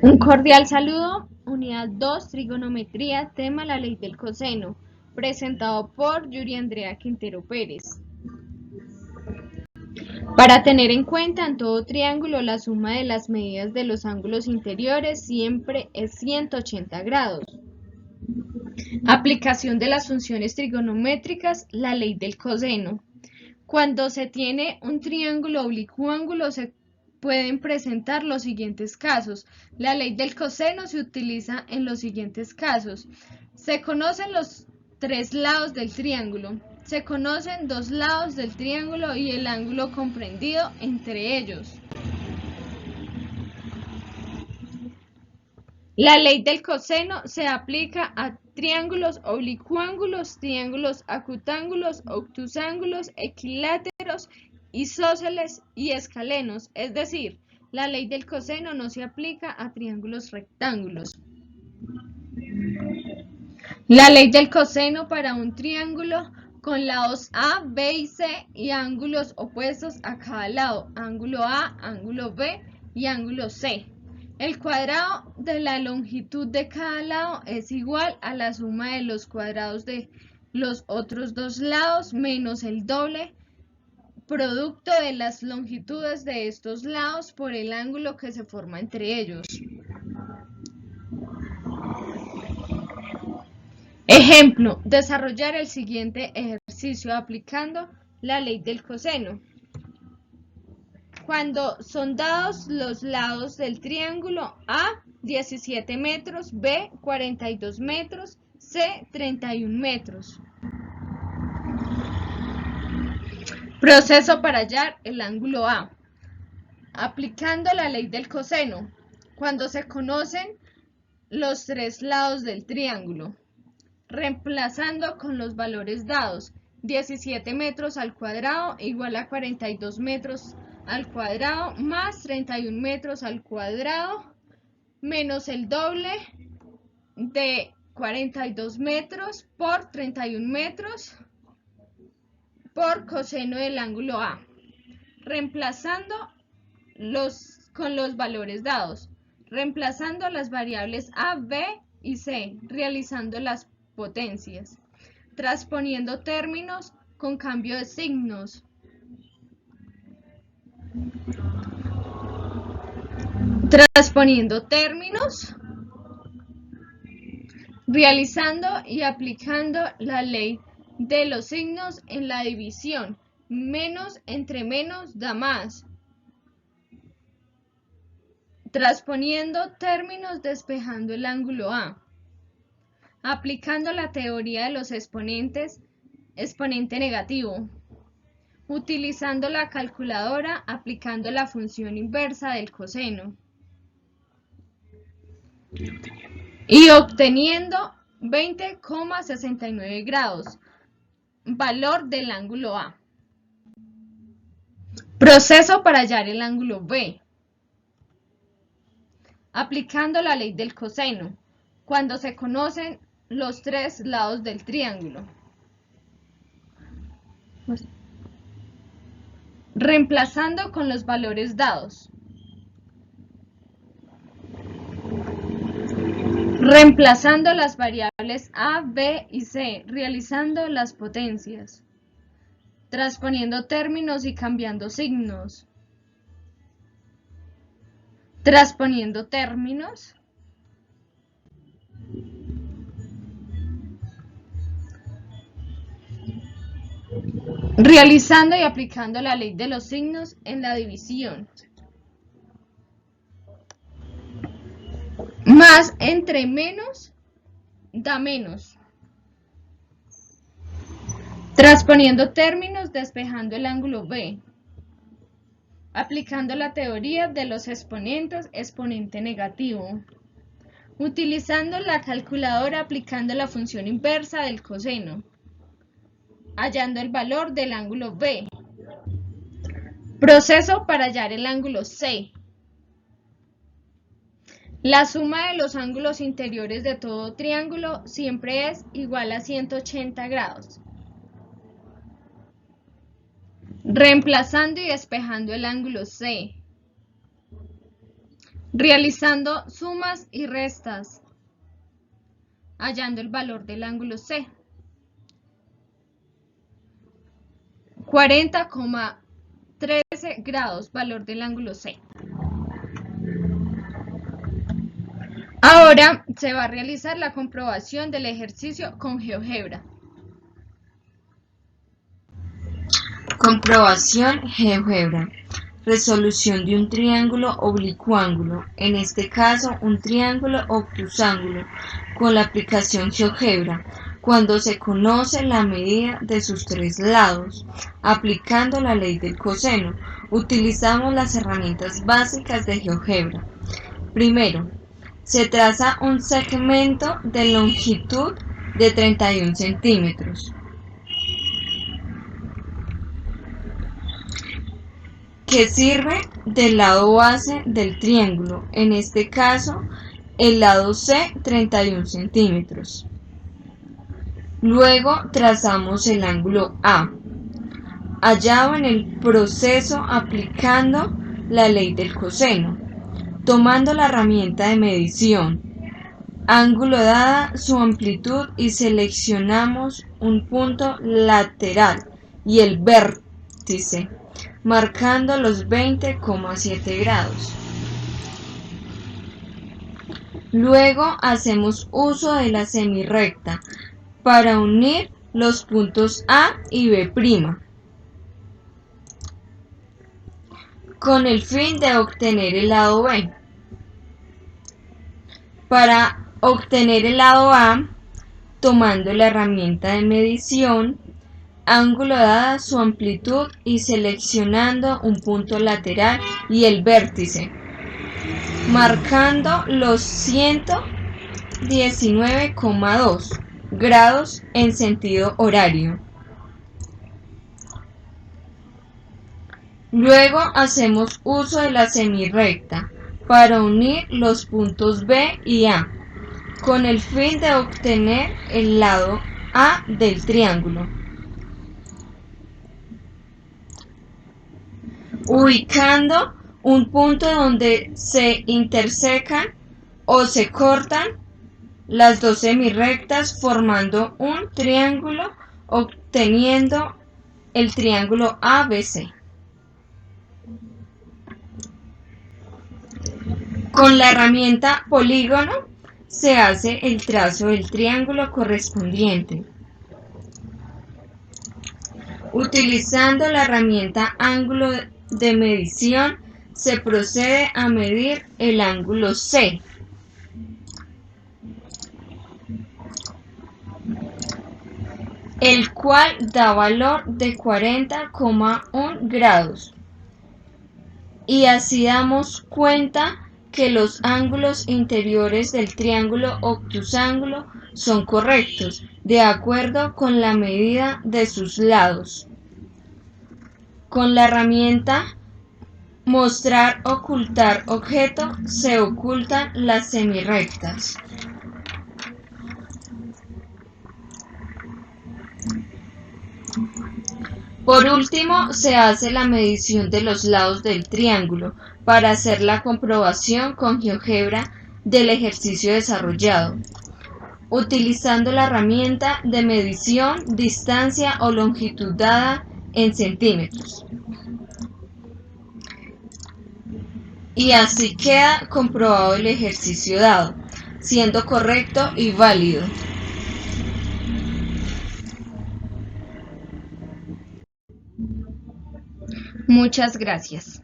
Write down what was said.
Un cordial saludo, unidad 2, trigonometría, tema la ley del coseno, presentado por Yuri Andrea Quintero Pérez. Para tener en cuenta en todo triángulo la suma de las medidas de los ángulos interiores siempre es 180 grados. Aplicación de las funciones trigonométricas, la ley del coseno. Cuando se tiene un triángulo oblicuángulo se pueden presentar los siguientes casos. La ley del coseno se utiliza en los siguientes casos. Se conocen los tres lados del triángulo. Se conocen dos lados del triángulo y el ángulo comprendido entre ellos. La ley del coseno se aplica a triángulos oblicuángulos, triángulos acutángulos, obtusángulos, equiláteros, isósceles y escalenos, es decir, la ley del coseno no se aplica a triángulos rectángulos. La ley del coseno para un triángulo con lados A, B y C y ángulos opuestos a cada lado, ángulo A, ángulo B y ángulo C. El cuadrado de la longitud de cada lado es igual a la suma de los cuadrados de los otros dos lados menos el doble producto de las longitudes de estos lados por el ángulo que se forma entre ellos. Ejemplo, desarrollar el siguiente ejercicio aplicando la ley del coseno. Cuando son dados los lados del triángulo A, 17 metros, B, 42 metros, C, 31 metros. Proceso para hallar el ángulo A. Aplicando la ley del coseno. Cuando se conocen los tres lados del triángulo. Reemplazando con los valores dados, 17 metros al cuadrado igual a 42 metros al cuadrado más 31 metros al cuadrado menos el doble de 42 metros por 31 metros por coseno del ángulo A. Reemplazando con los valores dados, reemplazando las variables A, B y C, realizando las potencias, transponiendo términos con cambio de signos, transponiendo términos, realizando y aplicando la ley de los signos en la división, menos entre menos da más, transponiendo términos despejando el ángulo A. Aplicando la teoría de los exponentes, exponente negativo. Utilizando la calculadora, aplicando la función inversa del coseno. Y obteniendo 20,69 grados, valor del ángulo A. Proceso para hallar el ángulo B. Aplicando la ley del coseno, cuando se conocen los tres lados del triángulo. Reemplazando con los valores dados. Reemplazando las variables A, B y C, realizando las potencias. Transponiendo términos y cambiando signos. Transponiendo términos. Realizando y aplicando la ley de los signos en la división. Más entre menos da menos. Transponiendo términos, despejando el ángulo B. Aplicando la teoría de los exponentes, exponente negativo. Utilizando la calculadora, aplicando la función inversa del coseno. Hallando el valor del ángulo B. Proceso para hallar el ángulo C. La suma de los ángulos interiores de todo triángulo siempre es igual a 180 grados. Reemplazando y despejando el ángulo C. realizando sumas y restas, hallando el valor del ángulo C. 40,13 grados, valor del ángulo C. Ahora se va a realizar la comprobación del ejercicio con GeoGebra. Comprobación GeoGebra. Resolución de un triángulo oblicuángulo, en este caso un triángulo obtusángulo, con la aplicación GeoGebra, cuando se conoce la medida de sus tres lados. Aplicando la ley del coseno, utilizamos las herramientas básicas de GeoGebra. Primero, se traza un segmento de longitud de 31 centímetros, que sirve del lado base del triángulo, en este caso el lado C, 31 centímetros. Luego trazamos el ángulo A, hallado en el proceso aplicando la ley del coseno, tomando la herramienta de medición, ángulo dada su amplitud y seleccionamos un punto lateral y el vértice, marcando los 20,7 grados. Luego hacemos uso de la semirrecta para unir los puntos A y B', con el fin de obtener el lado B. Para obtener el lado A, tomando la herramienta de medición, ángulo dada su amplitud y seleccionando un punto lateral y el vértice, marcando los 119,2 grados en sentido horario. Luego hacemos uso de la semirrecta para unir los puntos B y A, con el fin de obtener el lado A del triángulo. Ubicando un punto donde se intersecan o se cortan las dos semirrectas formando un triángulo, obteniendo el triángulo ABC. Con la herramienta polígono se hace el trazo del triángulo correspondiente. Utilizando la herramienta ángulo de medición se procede a medir el ángulo C. El cual da valor de 40,1 grados. Y así damos cuenta que los ángulos interiores del triángulo obtusángulo son correctos, de acuerdo con la medida de sus lados. Con la herramienta Mostrar ocultar objeto se ocultan las semirrectas. Por último, se hace la medición de los lados del triángulo para hacer la comprobación con GeoGebra del ejercicio desarrollado, utilizando la herramienta de medición, distancia o longitud dada en centímetros. Y así queda comprobado el ejercicio dado, siendo correcto y válido. Muchas gracias.